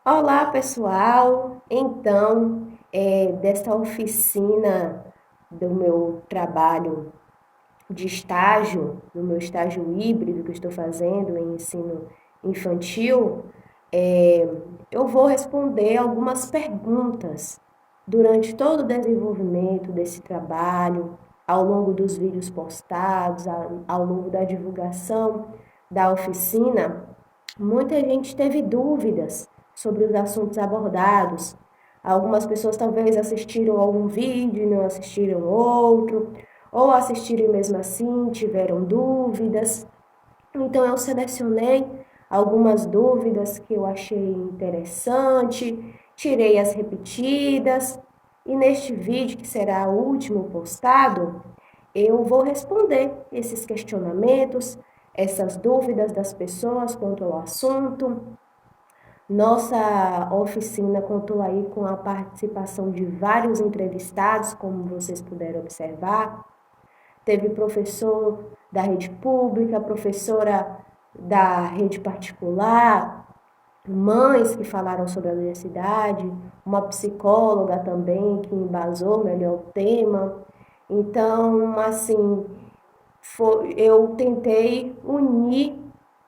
Olá, pessoal! Então, desta oficina do meu trabalho de estágio, do meu estágio híbrido que eu estou fazendo em ensino infantil, é, eu vou responder algumas perguntas durante todo o desenvolvimento desse trabalho, ao longo dos vídeos postados, ao longo da divulgação da oficina. Muita gente teve dúvidas sobre os assuntos abordados. Algumas pessoas talvez assistiram algum vídeo e não assistiram outro, ou assistiram e mesmo assim tiveram dúvidas. Então eu selecionei algumas dúvidas que eu achei interessante, tirei as repetidas, e neste vídeo, que será o último postado, eu vou responder esses questionamentos, essas dúvidas das pessoas quanto ao assunto. Nossa oficina contou aí com a participação de vários entrevistados, como vocês puderam observar. Teve professor da rede pública, professora da rede particular, mães que falaram sobre a universidade, uma psicóloga também que embasou melhor o tema. Então, assim, eu tentei unir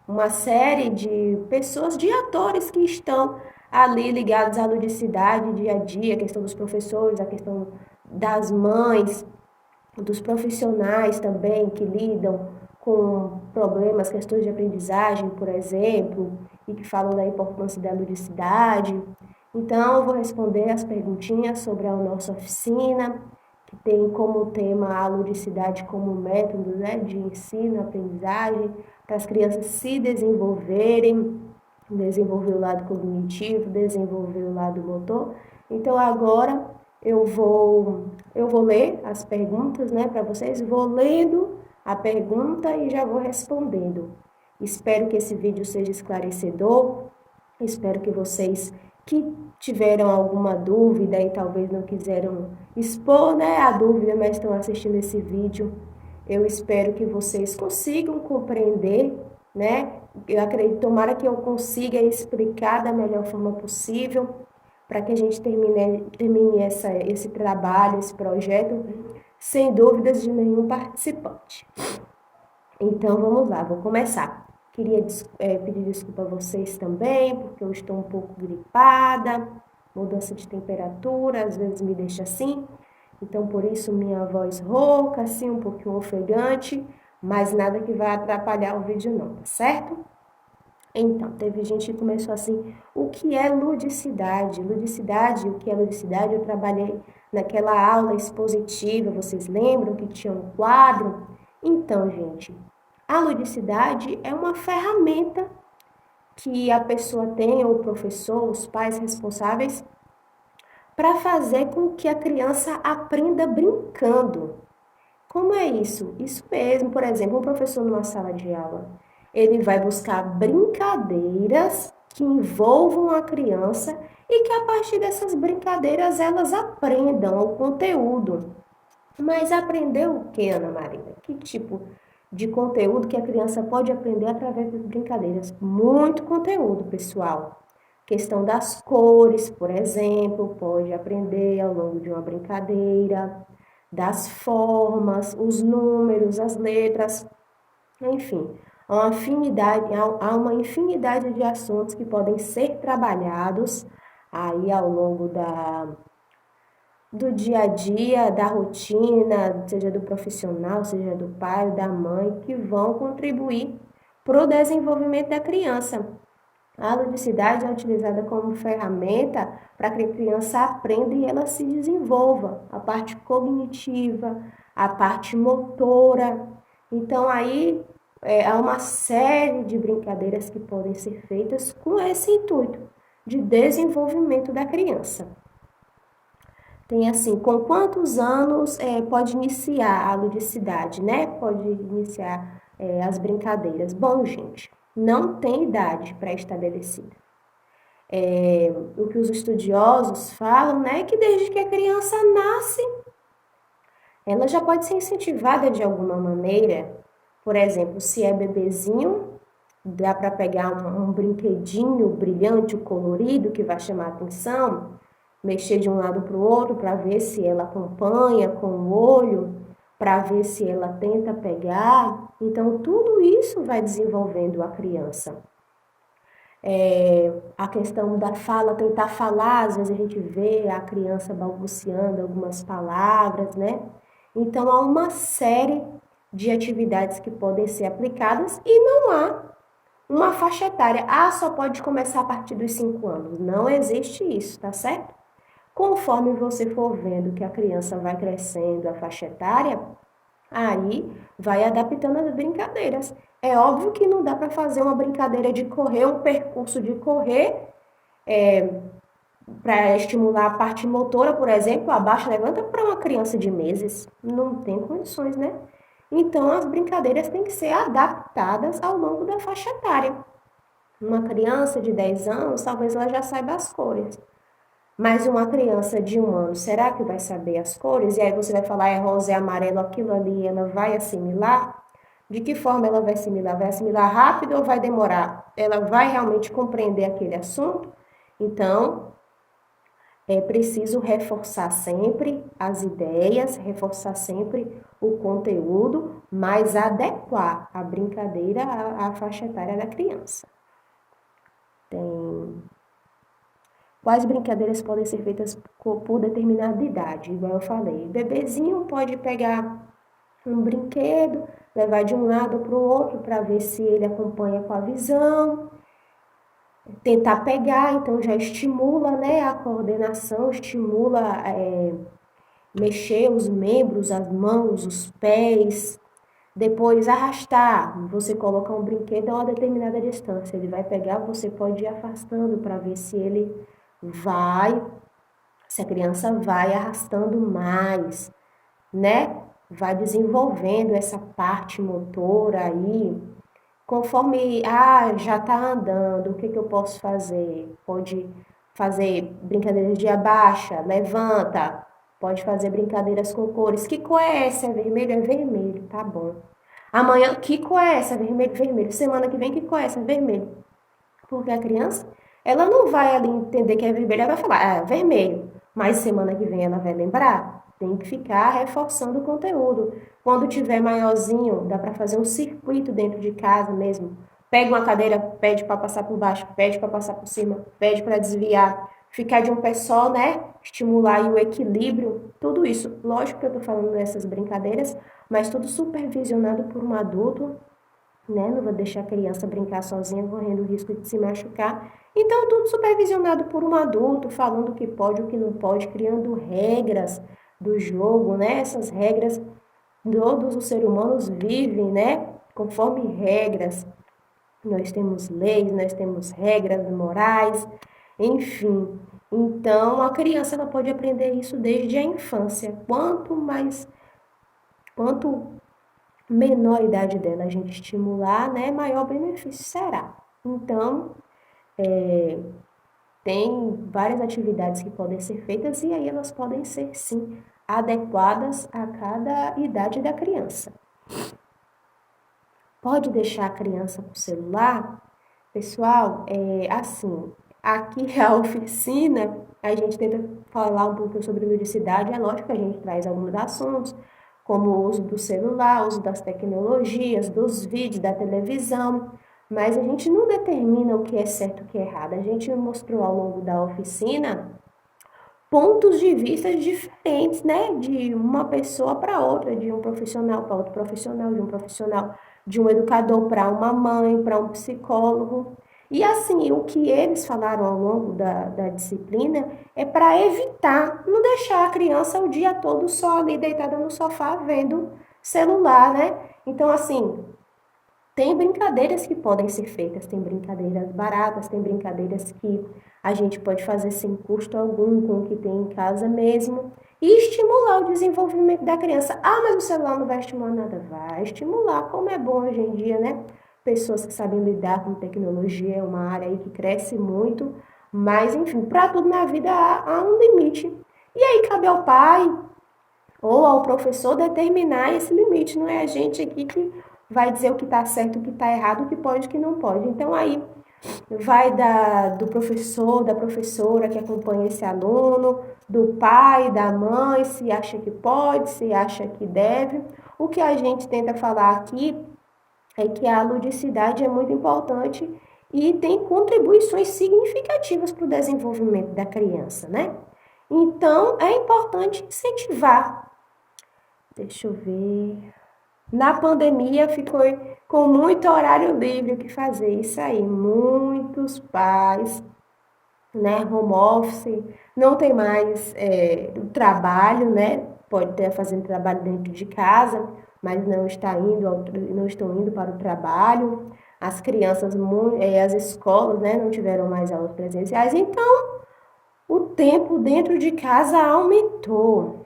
uma série de pessoas, de atores que estão ali ligados à ludicidade dia a dia, a questão dos professores, a questão das mães, dos profissionais também que lidam com problemas, questões de aprendizagem, por exemplo, e que falam da importância da ludicidade. Então, eu vou responder as perguntinhas sobre a nossa oficina, que tem como tema a ludicidade como método, né, de ensino, aprendizagem, para as crianças se desenvolverem, desenvolver o lado cognitivo, desenvolver o lado motor. Então, agora eu vou ler as perguntas, né, para vocês, vou lendo a pergunta e já vou respondendo. Espero que esse vídeo seja esclarecedor, espero que vocês que tiveram alguma dúvida e talvez não quiseram expor, né, a dúvida, mas estão assistindo esse vídeo, eu espero que vocês consigam compreender, né? Eu acredito, tomara que eu consiga explicar da melhor forma possível para que a gente termine esse trabalho, esse projeto, sem dúvidas de nenhum participante. Então, vamos lá, vou começar. Queria pedir desculpa a vocês também, porque eu estou um pouco gripada, mudança de temperatura, às vezes me deixa assim. Então, por isso, minha voz rouca, assim, um pouquinho ofegante, mas nada que vai atrapalhar o vídeo não, tá certo? Então, teve gente que começou assim, o que é ludicidade? Ludicidade, o que é ludicidade? Eu trabalhei naquela aula expositiva, vocês lembram que tinha um quadro? Então, gente, a ludicidade é uma ferramenta que a pessoa tem, ou o professor, os pais responsáveis, para fazer com que a criança aprenda brincando. Como é isso? Isso mesmo, por exemplo, um professor numa sala de aula, ele vai buscar brincadeiras que envolvam a criança e que a partir dessas brincadeiras elas aprendam o conteúdo. Mas aprender o que, Ana Maria? Que tipo de conteúdo que a criança pode aprender através das brincadeiras? Muito conteúdo, pessoal. Questão das cores, por exemplo, pode aprender ao longo de uma brincadeira, das formas, os números, as letras, enfim, há uma infinidade de assuntos que podem ser trabalhados aí ao longo do dia a dia, da rotina, seja do profissional, seja do pai, da mãe, que vão contribuir para o desenvolvimento da criança. A ludicidade é utilizada como ferramenta para que a criança aprenda e ela se desenvolva, a parte cognitiva, a parte motora. Então, aí há uma série de brincadeiras que podem ser feitas com esse intuito de desenvolvimento da criança. Tem assim, com quantos anos pode iniciar a ludicidade, né? Pode iniciar as brincadeiras. Bom, gente, não tem idade pré-estabelecida. O que os estudiosos falam, né, é que desde que a criança nasce, ela já pode ser incentivada de alguma maneira. Por exemplo, se é bebezinho, dá para pegar um brinquedinho brilhante, colorido, que vai chamar a atenção, mexer de um lado para o outro para ver se ela acompanha com o olho, para ver se ela tenta pegar. Então, tudo isso vai desenvolvendo a criança. A questão da fala, tentar falar, às vezes a gente vê a criança balbuciando algumas palavras, né? Então, há uma série de atividades que podem ser aplicadas e não há uma faixa etária. Ah, só pode começar a partir dos 5 anos. Não existe isso, tá certo? Conforme você for vendo que a criança vai crescendo a faixa etária, aí vai adaptando as brincadeiras. É óbvio que não dá para fazer uma brincadeira de correr, um percurso de correr, para estimular a parte motora, por exemplo, abaixa, levanta para uma criança de meses. Não tem condições, né? Então, as brincadeiras têm que ser adaptadas ao longo da faixa etária. Uma criança de 10 anos, talvez ela já saiba as cores. Mas uma criança de 1 ano, será que vai saber as cores? E aí você vai falar, é rosa, é amarelo, aquilo ali, ela vai assimilar? De que forma ela vai assimilar? Vai assimilar rápido ou vai demorar? Ela vai realmente compreender aquele assunto? Então, é preciso reforçar sempre as ideias, reforçar sempre o conteúdo, mas adequar a brincadeira à faixa etária da criança. Quais brincadeiras podem ser feitas por determinada idade? Igual eu falei, o bebezinho pode pegar um brinquedo, levar de um lado para o outro para ver se ele acompanha com a visão, tentar pegar, então já estimula, né, a coordenação, estimula mexer os membros, as mãos, os pés. Depois arrastar, você coloca um brinquedo a uma determinada distância, ele vai pegar, você pode ir afastando para ver se ele vai, se a criança vai arrastando mais, né? Vai desenvolvendo essa parte motora aí. Conforme, já tá andando, o que que eu posso fazer? Pode fazer brincadeiras de abaixa, levanta, pode fazer brincadeiras com cores. Que cor é essa? É vermelho? É vermelho, tá bom. Amanhã, que cor é essa? Vermelho, vermelho. Semana que vem, que cor é essa? Vermelho. Porque a criança, ela não vai ali entender que é vermelho, ela vai falar, é vermelho. Mas semana que vem ela vai lembrar. Tem que ficar reforçando o conteúdo. Quando tiver maiorzinho, dá para fazer um circuito dentro de casa mesmo. Pega uma cadeira, pede para passar por baixo, pede para passar por cima, pede para desviar. Ficar de um pé só, né? Estimular aí o equilíbrio. Tudo isso. Lógico que eu tô falando dessas brincadeiras, mas tudo supervisionado por um adulto, né? Não vou deixar a criança brincar sozinha, correndo o risco de se machucar. Então, tudo supervisionado por um adulto, falando o que pode, o que não pode, criando regras do jogo, né? Essas regras, todos os seres humanos vivem, né? Conforme regras. Nós temos leis, nós temos regras morais, enfim. Então, a criança ela pode aprender isso desde a infância. Quanto menor a idade dela a gente estimular, né, maior benefício será. Então, tem várias atividades que podem ser feitas e aí elas podem ser, sim, adequadas a cada idade da criança. Pode deixar a criança com o celular? Pessoal, assim, aqui a oficina, a gente tenta falar um pouco sobre ludicidade, é lógico que a gente traz alguns assuntos, como o uso do celular, o uso das tecnologias, dos vídeos, da televisão, mas a gente não determina o que é certo e o que é errado. A gente mostrou ao longo da oficina pontos de vista diferentes, né? De uma pessoa para outra, de um profissional para outro profissional, de um profissional, de um educador para uma mãe, para um psicólogo. E assim, o que eles falaram ao longo da disciplina é para evitar, não deixar a criança o dia todo só ali deitada no sofá vendo celular, né? Então, assim, tem brincadeiras que podem ser feitas, tem brincadeiras baratas, tem brincadeiras que a gente pode fazer sem custo algum, com o que tem em casa mesmo, e estimular o desenvolvimento da criança. Ah, mas o celular não vai estimular nada? Vai estimular, como é bom hoje em dia, né? Pessoas que sabem lidar com tecnologia, é uma área aí que cresce muito, mas enfim, para tudo na vida há um limite. E aí cabe ao pai ou ao professor determinar esse limite, não é a gente aqui que vai dizer o que está certo, o que está errado, o que pode e o que não pode. Então, aí vai do professor, da professora que acompanha esse aluno, do pai, da mãe, se acha que pode, se acha que deve. O que a gente tenta falar aqui é que a ludicidade é muito importante e tem contribuições significativas para o desenvolvimento da criança, né? Então, é importante incentivar. Deixa eu ver. Na pandemia ficou com muito horário livre o que fazer. Isso aí, muitos pais, né, home office, não tem mais trabalho, né? Pode estar fazendo trabalho dentro de casa, mas não estão indo para o trabalho. As crianças, as escolas, né, não tiveram mais aulas presenciais, então o tempo dentro de casa aumentou.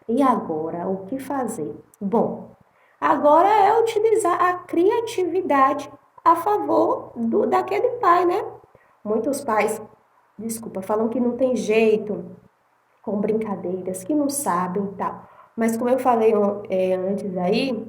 E agora, o que fazer? Bom, agora é utilizar a criatividade a favor daquele pai, né? Muitos pais, desculpa, falam que não tem jeito com brincadeiras, que não sabem e tal. Mas como eu falei antes aí,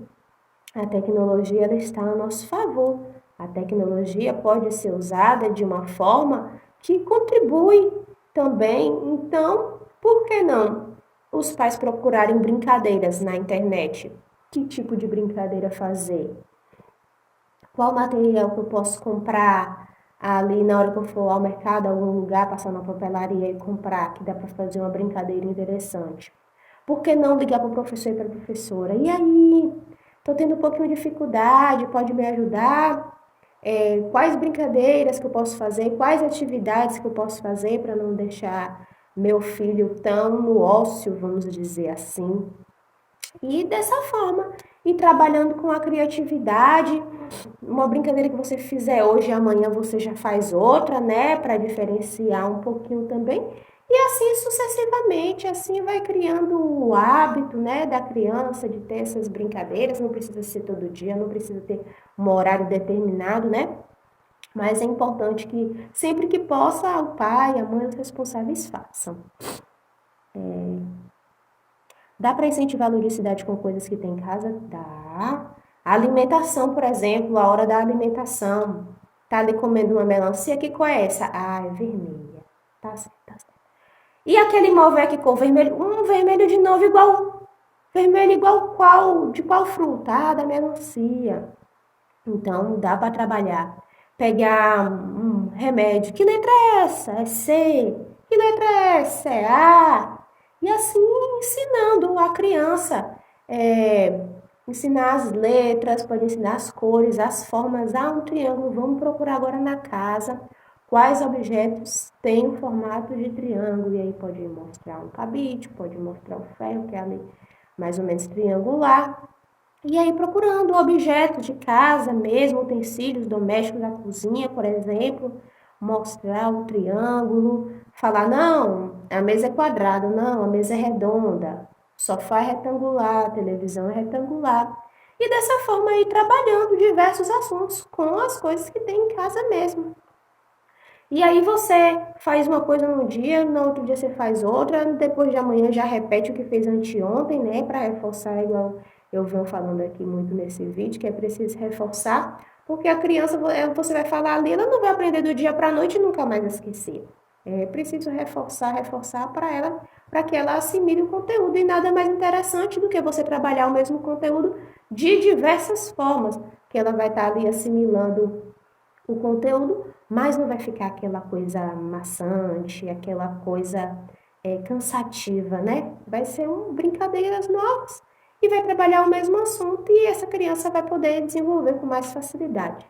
a tecnologia ela está a nosso favor. A tecnologia pode ser usada de uma forma que contribui também. Então, por que não os pais procurarem brincadeiras na internet? Que tipo de brincadeira fazer? Qual material que eu posso comprar ali na hora que eu for ao mercado, algum lugar, passar na papelaria e comprar, que dá para fazer uma brincadeira interessante? Por que não ligar para o professor e para a professora? E aí? Estou tendo um pouquinho de dificuldade, pode me ajudar? Quais brincadeiras que eu posso fazer? Quais atividades que eu posso fazer para não deixar meu filho tão no ócio, vamos dizer assim? E dessa forma, ir trabalhando com a criatividade, uma brincadeira que você fizer hoje e amanhã você já faz outra, né, para diferenciar um pouquinho também. E assim sucessivamente, assim vai criando o hábito, né, da criança de ter essas brincadeiras, não precisa ser todo dia, não precisa ter um horário determinado, né? Mas é importante que sempre que possa, o pai, a mãe, os responsáveis façam. Dá para incentivar a ludicidade com coisas que tem em casa? Dá. A alimentação, por exemplo, a hora da alimentação. Tá ali comendo uma melancia, que cor é essa? Ah, é vermelha. Tá certo, tá certo. E aquele móvel que cor vermelho? Vermelho de novo igual. Vermelho igual qual? De qual fruta? Ah, da melancia. Então, dá para trabalhar. Pegar um remédio. Que letra é essa? É C. Que letra é essa? É A. E assim ensinando a criança. Ensinar as letras, pode ensinar as cores, as formas. Ah, um triângulo. Vamos procurar agora na casa quais objetos têm o formato de triângulo. E aí pode mostrar um cabide, pode mostrar o ferro, que é ali mais ou menos triangular. E aí procurando objetos de casa mesmo, utensílios domésticos da cozinha, por exemplo, mostrar o triângulo, falar, não, a mesa é quadrada, não, a mesa é redonda, o sofá é retangular, a televisão é retangular. E dessa forma aí trabalhando diversos assuntos com as coisas que tem em casa mesmo. E aí você faz uma coisa num dia, no outro dia você faz outra, depois de amanhã já repete o que fez anteontem, né? Para reforçar, igual eu venho falando aqui muito nesse vídeo, que é preciso reforçar, porque a criança, você vai falar ali, ela não vai aprender do dia para a noite e nunca mais esquecer. É preciso reforçar para ela, para que ela assimile o conteúdo. E nada mais interessante do que você trabalhar o mesmo conteúdo de diversas formas, que ela vai estar ali assimilando o conteúdo, mas não vai ficar aquela coisa maçante, aquela coisa cansativa, né? Vai ser brincadeiras novas e vai trabalhar o mesmo assunto e essa criança vai poder desenvolver com mais facilidade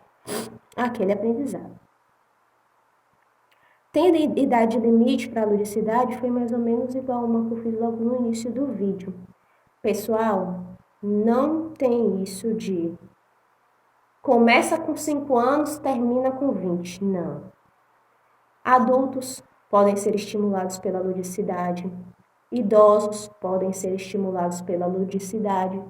aquele aprendizado. Tendo idade limite para a ludicidade, foi mais ou menos igual uma que eu fiz logo no início do vídeo. Pessoal, não tem isso de começa com 5 anos, termina com 20. Não. Adultos podem ser estimulados pela ludicidade. Idosos podem ser estimulados pela ludicidade.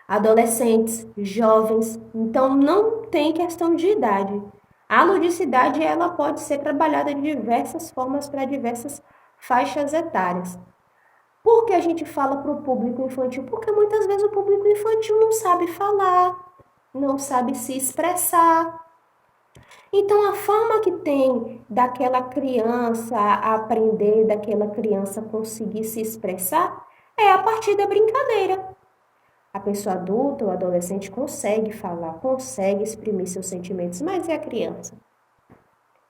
Adolescentes, jovens. Então, não tem questão de idade. A ludicidade ela pode ser trabalhada de diversas formas para diversas faixas etárias. Por que a gente fala para o público infantil? Porque muitas vezes o público infantil não sabe falar, não sabe se expressar. Então, a forma que tem daquela criança aprender, daquela criança conseguir se expressar, é a partir da brincadeira. A pessoa adulta ou adolescente consegue falar, consegue exprimir seus sentimentos, mas e a criança?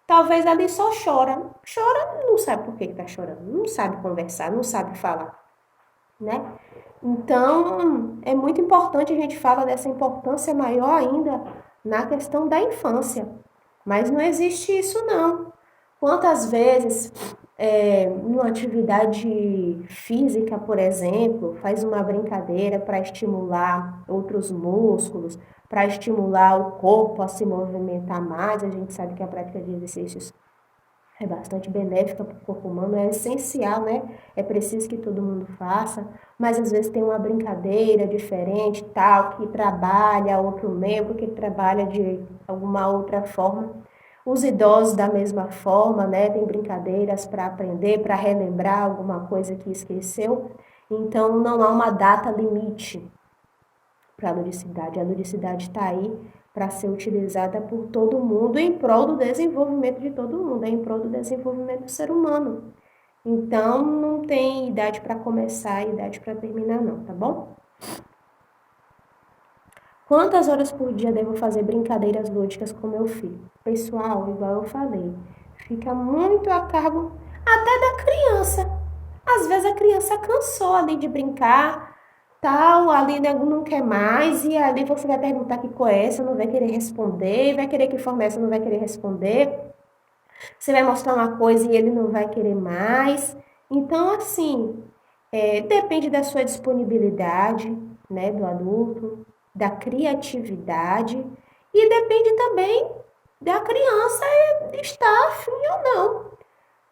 Talvez ali só chora. Chora, não sabe por que está chorando, não sabe conversar, não sabe falar, né? Então, é muito importante, a gente fala dessa importância maior ainda na questão da infância. Mas não existe isso, não. Quantas vezes, numa atividade física, por exemplo, faz uma brincadeira para estimular outros músculos, para estimular o corpo a se movimentar mais. A gente sabe que a prática de exercícios é bastante benéfica para o corpo humano, é essencial, né? É preciso que todo mundo faça, mas às vezes tem uma brincadeira diferente, tal, que trabalha outro membro, que trabalha de alguma outra forma. Os idosos da mesma forma, né? Tem brincadeiras para aprender, para relembrar alguma coisa que esqueceu. Então não há uma data limite para a ludicidade. A ludicidade está aí para ser utilizada por todo mundo em prol do desenvolvimento de todo mundo, em prol do desenvolvimento do ser humano. Então, não tem idade para começar e idade para terminar, não, tá bom? Quantas horas por dia devo fazer brincadeiras lúdicas com meu filho? Pessoal, igual eu falei, fica muito a cargo até da criança. Às vezes a criança cansou ali de brincar, tal, ali não quer mais, e ali você vai perguntar que cor é essa, não vai querer responder, vai querer que forma essa, não vai querer responder. Você vai mostrar uma coisa e ele não vai querer mais. Então, assim, depende da sua disponibilidade, né, do adulto, da criatividade, e depende também da criança estar afim ou não.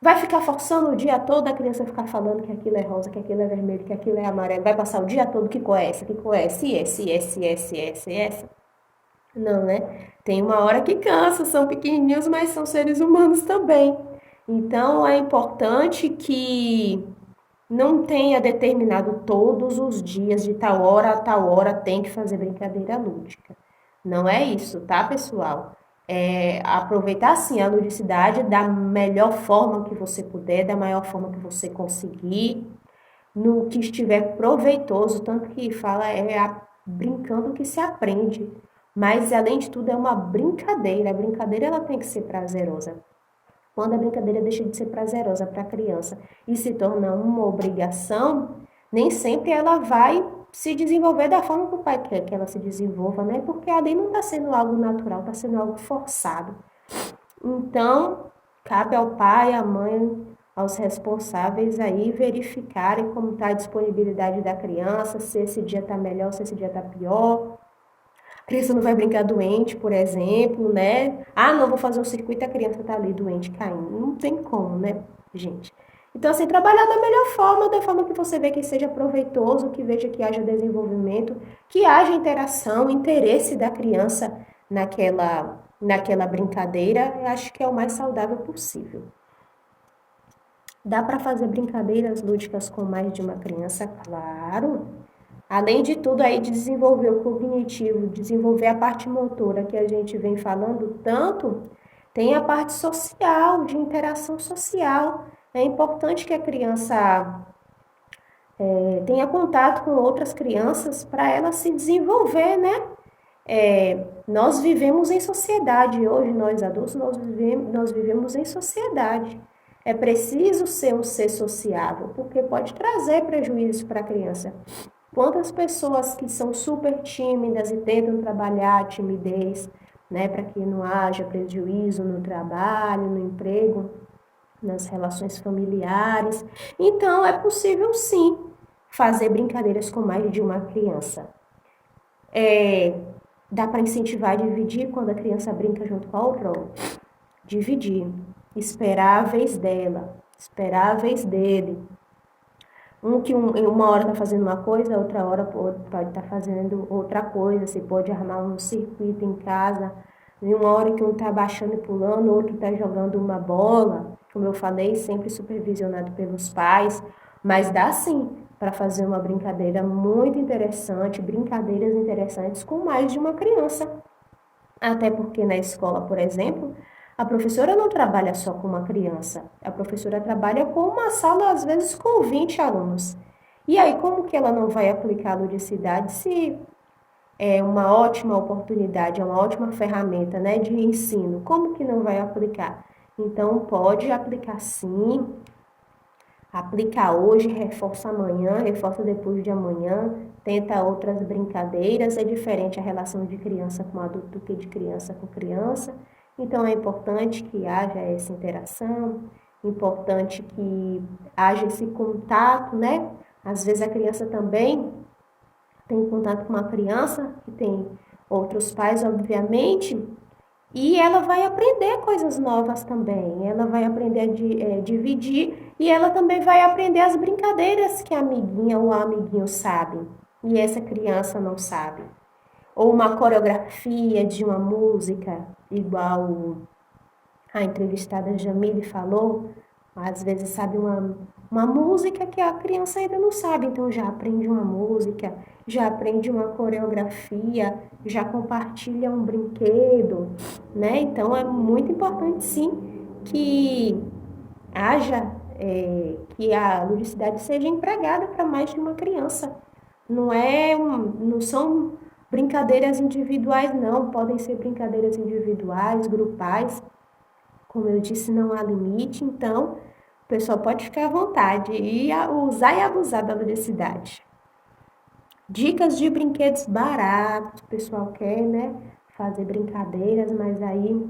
Vai ficar forçando o dia todo a criança ficar falando que aquilo é rosa, que aquilo é vermelho, que aquilo é amarelo. Vai passar o dia todo que cor é essa, que cor é essa, e essa, e essa, e essa, e essa, e essa. Não, né? Tem uma hora que cansa, são pequenininhos, mas são seres humanos também. Então é importante que não tenha determinado todos os dias, de tal hora a tal hora tem que fazer brincadeira lúdica. Não é isso, tá, pessoal? É aproveitar, sim, a ludicidade da melhor forma que você puder, da maior forma que você conseguir, no que estiver proveitoso, tanto que fala brincando que se aprende. Mas, além de tudo, é uma brincadeira. A brincadeira ela tem que ser prazerosa. Quando a brincadeira deixa de ser prazerosa para a criança e se torna uma obrigação, nem sempre ela vai se desenvolver da forma que o pai quer que ela se desenvolva, né? Porque ali não está sendo algo natural, está sendo algo forçado. Então, cabe ao pai, à mãe, aos responsáveis aí verificarem como está a disponibilidade da criança, se esse dia está melhor, se esse dia está pior. A criança não vai brincar doente, por exemplo, né? Ah, não, vou fazer o circuito, a criança tá ali doente, caindo. Não tem como, né, gente? Então, assim, trabalhar da melhor forma, da forma que você vê que seja proveitoso, que veja que haja desenvolvimento, que haja interação, interesse da criança naquela brincadeira, eu acho que é o mais saudável possível. Dá para fazer brincadeiras lúdicas com mais de uma criança? Claro. Além de tudo aí de desenvolver o cognitivo, desenvolver a parte motora que a gente vem falando tanto, tem a parte social, de interação social. É importante que a criança tenha contato com outras crianças para ela se desenvolver, né? Nós vivemos em sociedade, hoje nós adultos, nós vivemos em sociedade. É preciso ser um ser sociável, porque pode trazer prejuízos para a criança. Quantas pessoas que são super tímidas e tentam trabalhar a timidez, né, para que não haja prejuízo no trabalho, no emprego, nas relações familiares. Então, é possível sim fazer brincadeiras com mais de uma criança. Dá para incentivar e dividir quando a criança brinca junto com a outra? Dividir. Esperar a vez dela, esperar a vez dele. Em uma hora está fazendo uma coisa, outra hora pode estar fazendo outra coisa. Você pode armar um circuito em casa. Em uma hora que um está baixando e pulando, outro está jogando uma bola. Como eu falei, sempre supervisionado pelos pais. Mas dá sim para fazer uma brincadeira muito interessante, brincadeiras interessantes com mais de uma criança. Até porque na escola, por exemplo, a professora não trabalha só com uma criança, a professora trabalha com uma sala, às vezes, com 20 alunos. E aí, como que ela não vai aplicar a ludicidade se é uma ótima oportunidade, é uma ótima ferramenta, né, de ensino? Como que não vai aplicar? Então, pode aplicar sim, aplica hoje, reforça amanhã, reforça depois de amanhã, tenta outras brincadeiras. É diferente a relação de criança com adulto do que de criança com criança. Então é importante que haja essa interação, importante que haja esse contato, né? Às vezes a criança também tem contato com uma criança que tem outros pais, obviamente, e ela vai aprender coisas novas também. Ela vai aprender a dividir e ela também vai aprender as brincadeiras que a amiguinha ou amiguinho sabem e essa criança não sabe. Ou uma coreografia de uma música, igual a entrevistada Jamile falou, às vezes sabe uma música que a criança ainda não sabe, então já aprende uma música, já aprende uma coreografia, já compartilha um brinquedo, né? Então é muito importante sim que haja, que a ludicidade seja empregada para mais de uma criança. Não são brincadeiras individuais, não, podem ser brincadeiras individuais, grupais. Como eu disse, não há limite, então o pessoal pode ficar à vontade e usar e abusar da ludicidade. Dicas de brinquedos baratos, o pessoal quer, né, fazer brincadeiras, mas aí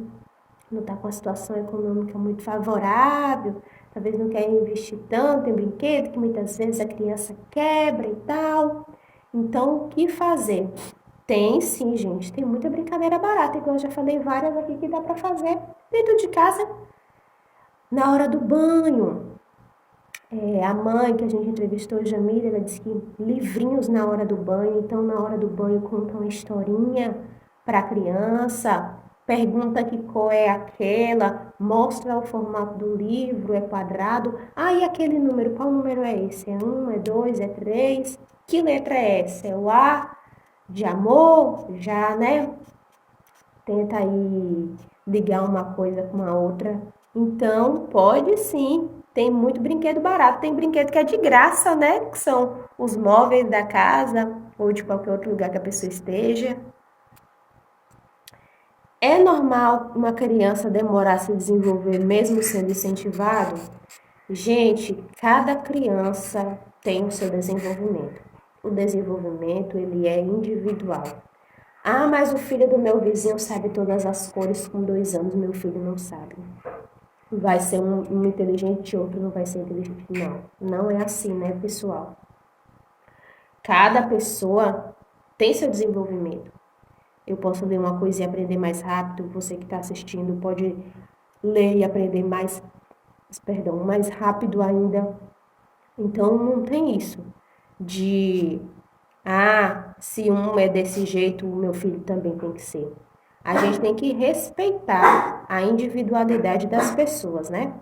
não está com a situação econômica muito favorável, talvez não quer investir tanto em brinquedo, que muitas vezes a criança quebra e tal. Então, o que fazer? Tem sim, gente, tem muita brincadeira barata, igual eu já falei várias aqui que dá para fazer dentro de casa, na hora do banho. A mãe que a gente entrevistou, Jamila, ela disse que livrinhos na hora do banho, então na hora do banho conta uma historinha para a criança, pergunta que cor é aquela, mostra o formato do livro, é quadrado. Ah, e aquele número, qual número é esse? É 1, é 2, é 3? Que letra é essa? É o A de amor? Já, né? Tenta aí ligar uma coisa com a outra. Então, pode sim. Tem muito brinquedo barato. Tem brinquedo que é de graça, né? Que são os móveis da casa ou de qualquer outro lugar que a pessoa esteja. É normal uma criança demorar a se desenvolver mesmo sendo incentivado? Gente, cada criança tem o seu desenvolvimento. O desenvolvimento, ele é individual. Ah, mas o filho do meu vizinho sabe todas as cores com 2 anos, meu filho não sabe. Vai ser um inteligente e outro não vai ser inteligente. Não, não é assim, né, pessoal? Cada pessoa tem seu desenvolvimento. Eu posso ler uma coisa e aprender mais rápido, você que está assistindo pode ler e aprender mais rápido ainda. Então, não tem isso de se um é desse jeito, o meu filho também tem que ser. A gente tem que respeitar a individualidade das pessoas, né?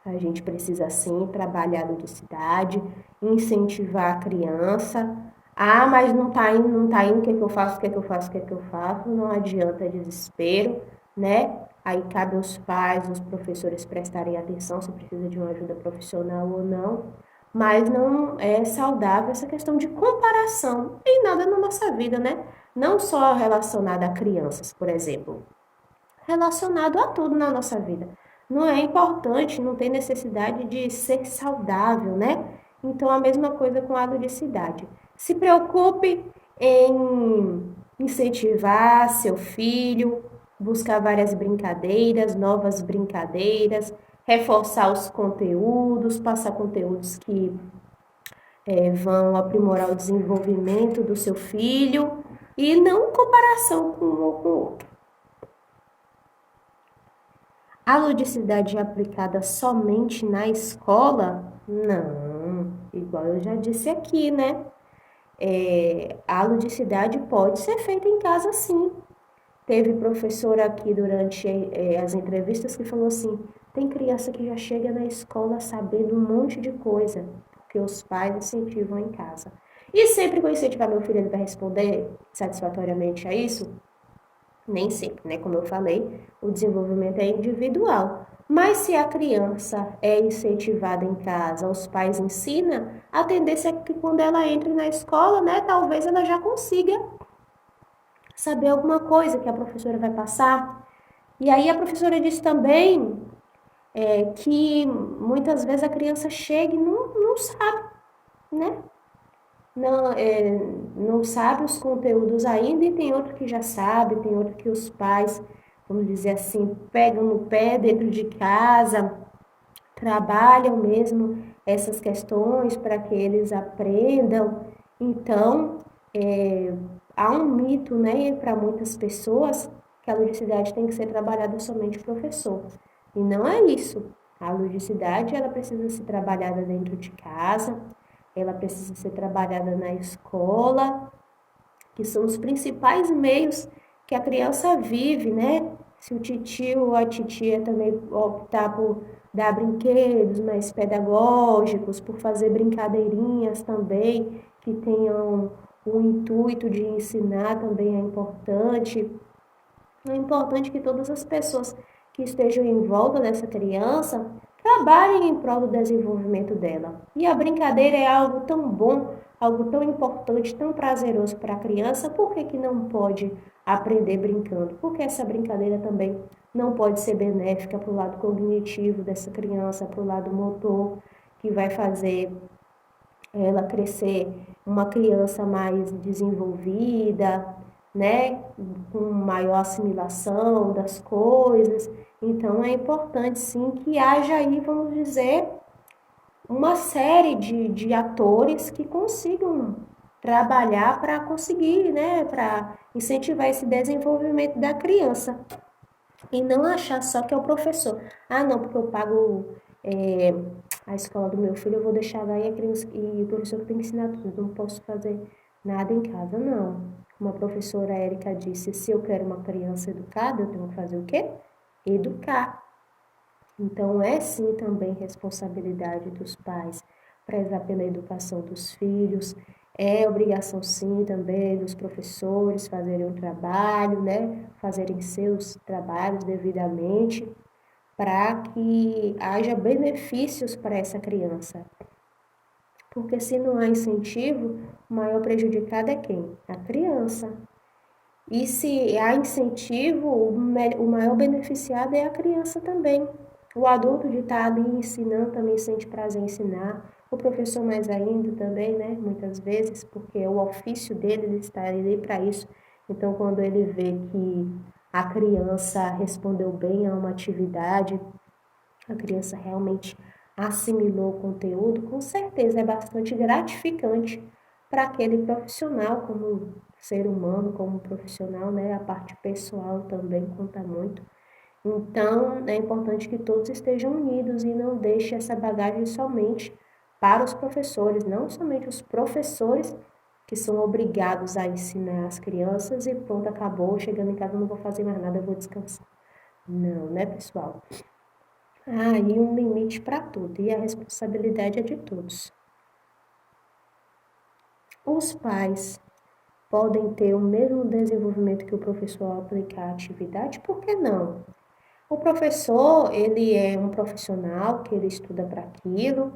A gente precisa, sim, trabalhar a ludicidade, incentivar a criança. Ah, mas não tá indo, não tá indo, o que é que eu faço, o que é que eu faço, o que é que eu faço? Não adianta desespero, né? Aí cabe aos pais, aos professores prestarem atenção se precisa de uma ajuda profissional ou não. Mas não é saudável essa questão de comparação em nada na nossa vida, né? Não só relacionada a crianças, por exemplo, relacionado a tudo na nossa vida. Não é importante, não tem necessidade de ser saudável, né? Então, a mesma coisa com a ludicidade. Se preocupe em incentivar seu filho, buscar várias brincadeiras, novas brincadeiras, reforçar os conteúdos, passar conteúdos que vão aprimorar o desenvolvimento do seu filho e não comparação com um ou com o outro. A ludicidade é aplicada somente na escola? Não, igual eu já disse aqui, né? A ludicidade pode ser feita em casa, sim. Teve professora aqui durante as entrevistas que falou assim: tem criança que já chega na escola sabendo um monte de coisa. porque os pais incentivam em casa. E sempre que eu incentivar meu filho, ele vai responder satisfatoriamente a isso? Nem sempre, né? Como eu falei, o desenvolvimento é individual. Mas se a criança é incentivada em casa, os pais ensinam, a tendência é que quando ela entre na escola, né, talvez ela já consiga saber alguma coisa que a professora vai passar. E aí a professora diz também que muitas vezes a criança chega e não sabe, né? Não, não sabe os conteúdos ainda e tem outro que já sabe, tem outro que os pais, vamos dizer assim, pegam no pé dentro de casa, trabalham mesmo essas questões para que eles aprendam. Então, é, há um mito, né, para muitas pessoas que a ludicidade tem que ser trabalhada somente o professor. E não é isso. A ludicidade, ela precisa ser trabalhada dentro de casa, ela precisa ser trabalhada na escola, que são os principais meios que a criança vive, né? Se o titio ou a titia também optar por dar brinquedos mais pedagógicos, por fazer brincadeirinhas também, que tenham o intuito de ensinar também é importante. É importante que todas as pessoas que estejam em volta dessa criança trabalhem em prol do desenvolvimento dela. E a brincadeira é algo tão bom, algo tão importante, tão prazeroso para a criança, por que que não pode aprender brincando? Porque essa brincadeira também não pode ser benéfica para o lado cognitivo dessa criança, para o lado motor, que vai fazer ela crescer uma criança mais desenvolvida, né, com maior assimilação das coisas. Então é importante sim que haja aí, vamos dizer, uma série de atores que consigam trabalhar para conseguir, né, para incentivar esse desenvolvimento da criança. E não achar só que é o professor. Ah, não, porque eu pago é, a escola do meu filho, eu vou deixar lá e o professor que tem que ensinar tudo. Não posso fazer nada em casa, não. Como a professora Érica disse, se eu quero uma criança educada, eu tenho que fazer o quê? Educar. Então, é sim também responsabilidade dos pais prezar pela educação dos filhos, é obrigação sim também dos professores fazerem um trabalho, né? Fazerem seus trabalhos devidamente para que haja benefícios para essa criança. Porque se não há incentivo, o maior prejudicado é quem? A criança. E se há incentivo, o maior beneficiado é a criança também. O adulto de estar ali ensinando também sente prazer em ensinar. O professor mais ainda também, né? Muitas vezes, porque é o ofício dele, ele está ali para isso. Então, quando ele vê que a criança respondeu bem a uma atividade, a criança realmente assimilou o conteúdo, com certeza é bastante gratificante para aquele profissional, como ser humano, como profissional, né? A parte pessoal também conta muito. Então, é importante que todos estejam unidos e não deixe essa bagagem somente para os professores, não somente os professores que são obrigados a ensinar as crianças e pronto, acabou, chegando em casa não vou fazer mais nada, eu vou descansar. Não, né, pessoal? Há aí um limite para tudo e a responsabilidade é de todos. Os pais podem ter o mesmo desenvolvimento que o professor ao aplicar a atividade, por que não? O professor, ele é um profissional que ele estuda para aquilo,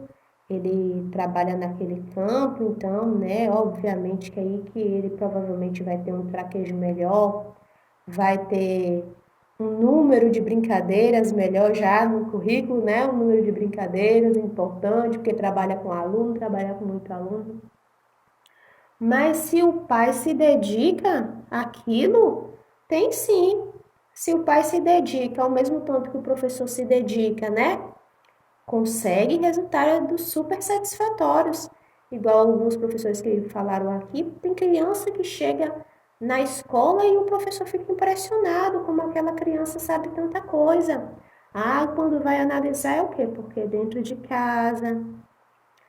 ele trabalha naquele campo, então, né, obviamente que aí que ele provavelmente vai ter um traquejo melhor, vai ter um número de brincadeiras melhor já no currículo, né, um número de brincadeiras importante, porque trabalha com aluno, trabalha com muito aluno. Mas se o pai se dedica àquilo, tem sim. Se o pai se dedica ao mesmo tanto que o professor se dedica, né? Consegue resultados super satisfatórios. Igual alguns professores que falaram aqui, tem criança que chega na escola e o professor fica impressionado como aquela criança sabe tanta coisa. Ah, quando vai analisar é o quê? Porque dentro de casa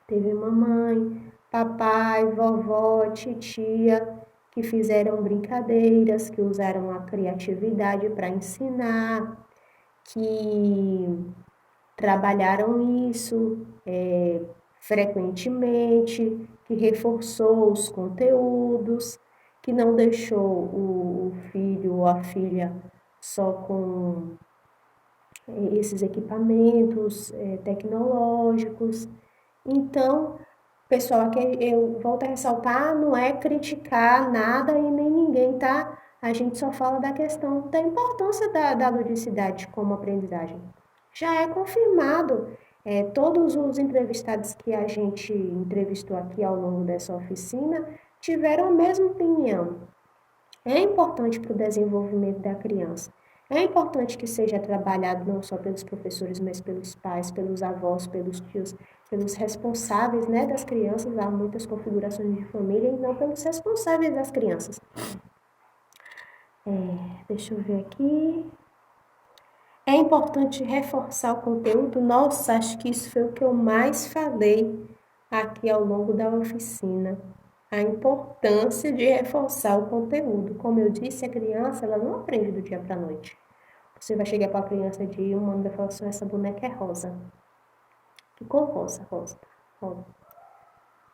teve mamãe, papai, vovó, titia, que fizeram brincadeiras, que usaram a criatividade para ensinar, que trabalharam isso, frequentemente, que reforçou os conteúdos, que não deixou o filho ou a filha só com esses equipamentos tecnológicos. Então, pessoal, aqui eu volto a ressaltar, não é criticar nada e nem ninguém, tá? A gente só fala da questão da importância da ludicidade como aprendizagem. Já é confirmado, todos os entrevistados que a gente entrevistou aqui ao longo dessa oficina tiveram a mesma opinião. É importante para o desenvolvimento da criança. É importante que seja trabalhado não só pelos professores, mas pelos pais, pelos avós, pelos tios, pelos responsáveis, né, das crianças. Há muitas configurações de família e não pelos responsáveis das crianças. Deixa eu ver aqui. É importante reforçar o conteúdo. Nossa, acho que isso foi o que eu mais falei aqui ao longo da oficina. A importância de reforçar o conteúdo. Como eu disse, a criança ela não aprende do dia para a noite. Você vai chegar para a criança de 1 ano e vai falar assim, essa boneca é rosa. Que cor rosa? Rosa. Rosa.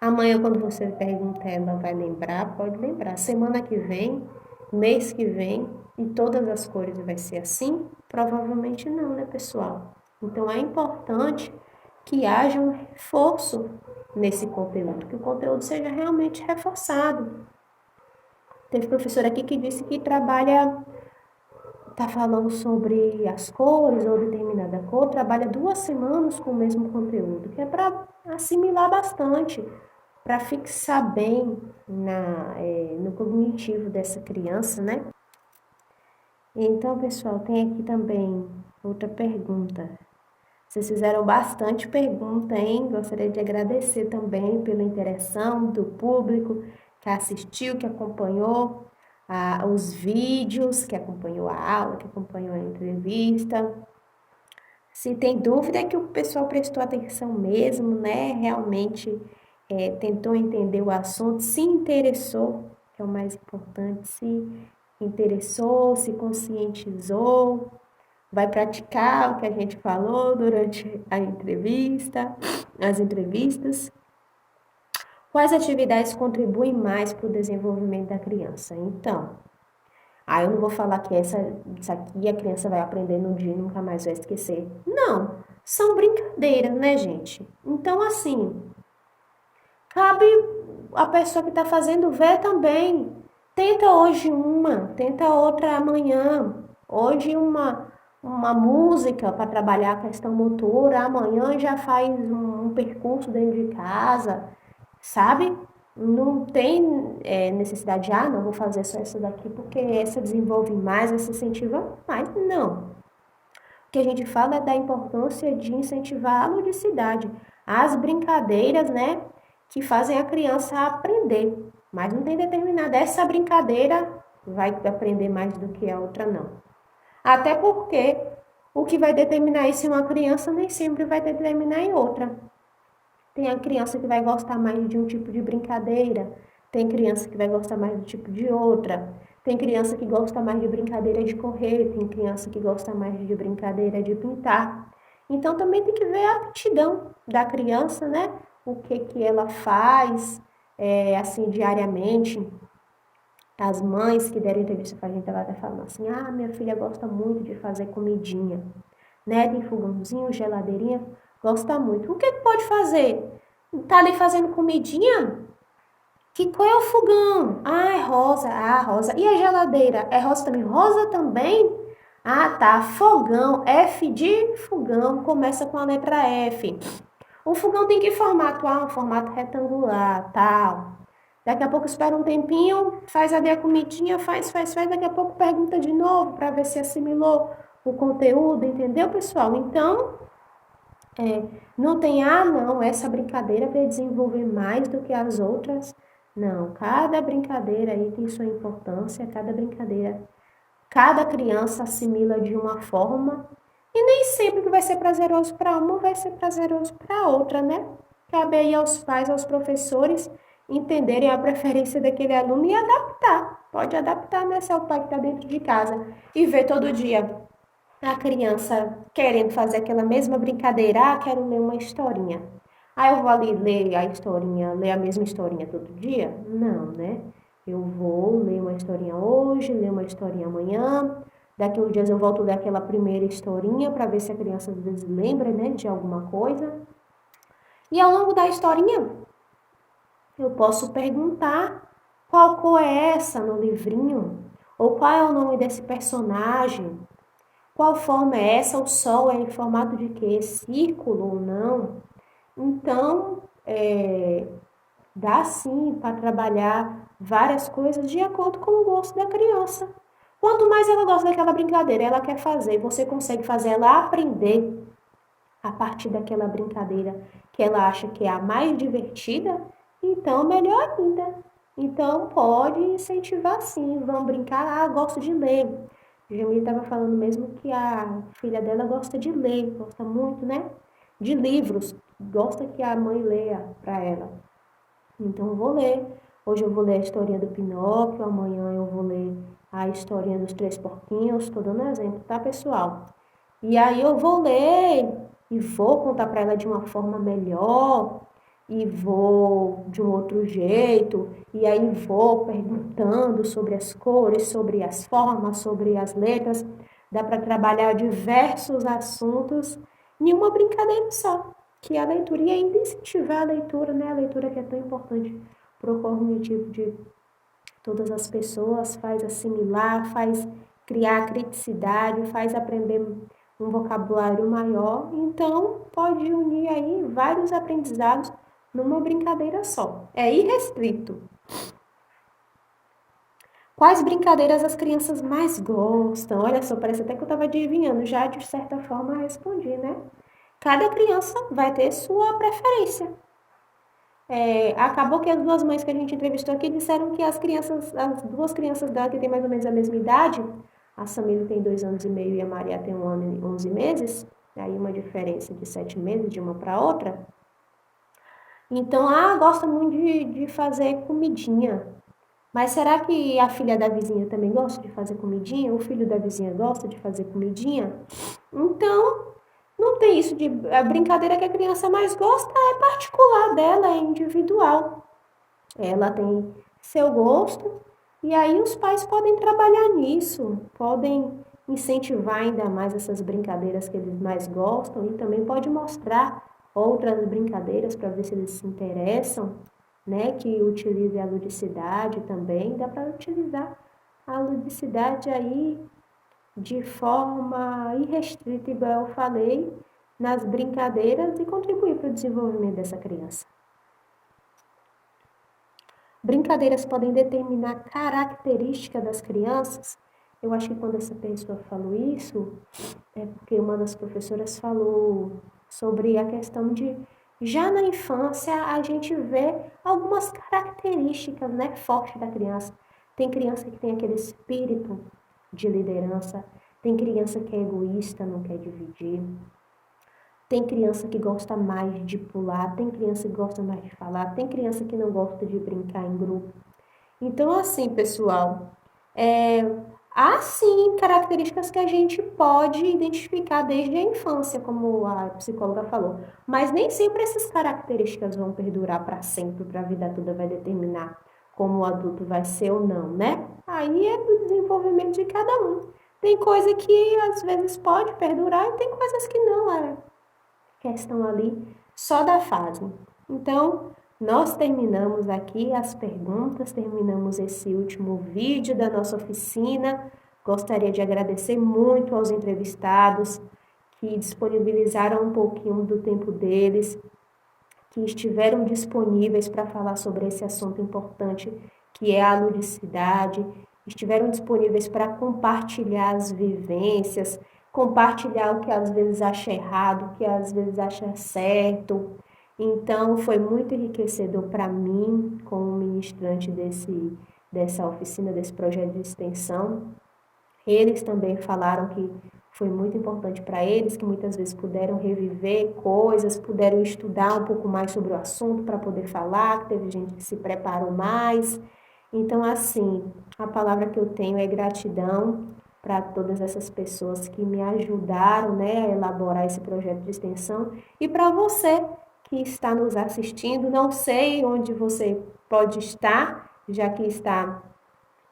Amanhã, quando você perguntar, ela vai lembrar? Pode lembrar. Semana que vem, mês que vem, e todas as cores vai ser assim? Provavelmente não, né, pessoal? Então, é importante que haja um reforço nesse conteúdo, que o conteúdo seja realmente reforçado. Teve professor aqui que disse que tá falando sobre as cores ou determinada cor, trabalha 2 semanas com o mesmo conteúdo, que é para assimilar bastante, para fixar bem no cognitivo dessa criança, né? Então, pessoal, tem aqui também outra pergunta. Vocês fizeram bastante pergunta, hein? Gostaria de agradecer também pela interação do público que assistiu, que acompanhou os vídeos, que acompanhou a aula, que acompanhou a entrevista. Se tem dúvida, é que o pessoal prestou atenção mesmo, né? Realmente tentou entender o assunto, se interessou, que é o mais importante, se interessou, se conscientizou, vai praticar o que a gente falou durante a entrevista, as entrevistas. Quais atividades contribuem mais para o desenvolvimento da criança? Então, eu não vou falar que isso aqui a criança vai aprender no dia e nunca mais vai esquecer. Não, são brincadeiras, né, gente? Então, assim, cabe a pessoa que está fazendo ver também. Tenta hoje uma, tenta outra amanhã. Hoje uma música para trabalhar a questão motora, amanhã já faz um percurso dentro de casa, sabe? Não tem necessidade de, não vou fazer só essa daqui porque essa desenvolve mais, essa incentiva mais. Não. O que a gente fala é da importância de incentivar a ludicidade, as brincadeiras, né, que fazem a criança aprender. Mas não tem determinada, essa brincadeira vai aprender mais do que a outra, não. Até porque o que vai determinar isso em uma criança nem sempre vai determinar em outra. Tem a criança que vai gostar mais de um tipo de brincadeira, tem criança que vai gostar mais do tipo de outra, tem criança que gosta mais de brincadeira de correr, tem criança que gosta mais de brincadeira de pintar. Então também tem que ver a aptidão da criança, né? O que ela faz, assim, diariamente. As mães que deram entrevista pra gente, ela até falando assim, minha filha gosta muito de fazer comidinha, né? Tem fogãozinho, geladeirinha, gosta muito. O que pode fazer? Tá ali fazendo comidinha? Que cor é o fogão? É rosa. Rosa. E a geladeira? É rosa também? Rosa também? Tá. Fogão. F de fogão. Começa com a letra F. O fogão tem que formato? Um formato retangular, tal. Daqui a pouco espera um tempinho, faz ali a comidinha, faz. Daqui a pouco pergunta de novo para ver se assimilou o conteúdo, entendeu, pessoal? Então, não tem, não, essa brincadeira vai desenvolver mais do que as outras. Não, cada brincadeira aí tem sua importância, cada criança assimila de uma forma e nem sempre que vai ser prazeroso para uma vai ser prazeroso para outra, né? Cabe aí aos pais, aos professores entenderem a preferência daquele aluno e adaptar. Pode adaptar, né? Se é o pai que está dentro de casa e ver todo dia a criança querendo fazer aquela mesma brincadeira, quero ler uma historinha. Ah, eu vou ali ler a historinha, ler a mesma historinha todo dia? Não, né? Eu vou ler uma historinha hoje, ler uma historinha amanhã. Daqui uns dias eu volto a ler aquela primeira historinha para ver se a criança às vezes lembra, né, de alguma coisa. E ao longo da historinha, eu posso perguntar qual cor é essa no livrinho, ou qual é o nome desse personagem, qual forma é essa, o sol é em formato de quê? Círculo ou não? Então, dá sim para trabalhar várias coisas de acordo com o gosto da criança. Quanto mais ela gosta daquela brincadeira, ela quer fazer, você consegue fazer ela aprender a partir daquela brincadeira que ela acha que é a mais divertida, então melhor ainda. Então pode incentivar sim, vão brincar, ah, gosto de ler. Jamila estava falando mesmo que a filha dela gosta de ler, gosta muito, né? De livros, gosta que a mãe leia para ela. Então eu vou ler. Hoje eu vou ler a historinha do Pinóquio, amanhã eu vou ler a historinha dos Três Porquinhos, estou dando exemplo, tá, pessoal? E aí eu vou ler e vou contar para ela de uma forma melhor e vou de um outro jeito, e aí vou perguntando sobre as cores, sobre as formas, sobre as letras. Dá para trabalhar diversos assuntos em uma brincadeira só, que é a leitura. E ainda incentivar a leitura, né? A leitura que é tão importante para o cognitivo de todas as pessoas, faz assimilar, faz criar criticidade, faz aprender um vocabulário maior. Então, pode unir aí vários aprendizados numa brincadeira só. É irrestrito. Quais brincadeiras as crianças mais gostam? Olha só, parece até que eu estava adivinhando, já de certa forma respondi, né? Cada criança vai ter sua preferência. Acabou que as duas mães que a gente entrevistou aqui disseram que as duas crianças dela, que tem mais ou menos a mesma idade, a Samila tem 2 anos e meio e a Maria tem 1 ano e 11 meses, aí uma diferença de 7 meses de uma para outra. Então, gosta muito de fazer comidinha. Mas será que a filha da vizinha também gosta de fazer comidinha? O filho da vizinha gosta de fazer comidinha? Então, não tem isso de a brincadeira que a criança mais gosta é particular dela, é individual. Ela tem seu gosto e aí os pais podem trabalhar nisso, podem incentivar ainda mais essas brincadeiras que eles mais gostam e também pode mostrar outras brincadeiras para ver se eles se interessam, né? Que utilize a ludicidade também. Dá para utilizar a ludicidade aí de forma irrestrita, igual eu falei, nas brincadeiras e contribuir para o desenvolvimento dessa criança. Brincadeiras podem determinar características das crianças. Eu acho que quando essa pessoa falou isso, é porque uma das professoras falou sobre a questão de, já na infância, a gente vê algumas características, né, fortes da criança. Tem criança que tem aquele espírito de liderança, tem criança que é egoísta, não quer dividir. Tem criança que gosta mais de pular, tem criança que gosta mais de falar, tem criança que não gosta de brincar em grupo. Então, assim, pessoal, há sim características que a gente pode identificar desde a infância, como a psicóloga falou, mas nem sempre essas características vão perdurar para sempre, para a vida toda, vai determinar como o adulto vai ser ou não, né? Aí é do desenvolvimento de cada um. Tem coisa que às vezes pode perdurar e tem coisas que não, questão ali só da fase. Então, nós terminamos aqui as perguntas, terminamos esse último vídeo da nossa oficina. Gostaria de agradecer muito aos entrevistados que disponibilizaram um pouquinho do tempo deles, que estiveram disponíveis para falar sobre esse assunto importante que é a ludicidade, estiveram disponíveis para compartilhar as vivências, compartilhar o que às vezes acha errado, o que às vezes acha certo. Então, foi muito enriquecedor para mim, como ministrante dessa oficina, desse projeto de extensão. Eles também falaram que foi muito importante para eles, que muitas vezes puderam reviver coisas, puderam estudar um pouco mais sobre o assunto para poder falar, que teve gente que se preparou mais. Então, assim, a palavra que eu tenho é gratidão para todas essas pessoas que me ajudaram, né, a elaborar esse projeto de extensão e para você que está nos assistindo. Não sei onde você pode estar, já que está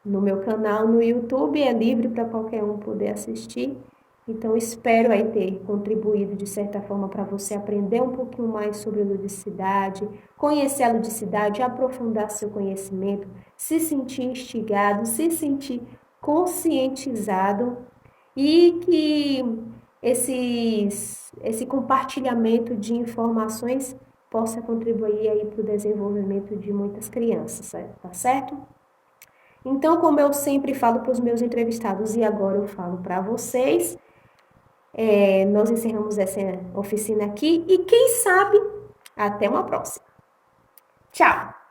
no meu canal no YouTube, é livre para qualquer um poder assistir. Então, espero aí ter contribuído de certa forma para você aprender um pouquinho mais sobre ludicidade, conhecer a ludicidade, aprofundar seu conhecimento, se sentir instigado, se sentir conscientizado e que esse compartilhamento de informações possa contribuir aí para o desenvolvimento de muitas crianças, tá certo? Então, como eu sempre falo para os meus entrevistados e agora eu falo para vocês, nós encerramos essa oficina aqui e quem sabe até uma próxima. Tchau!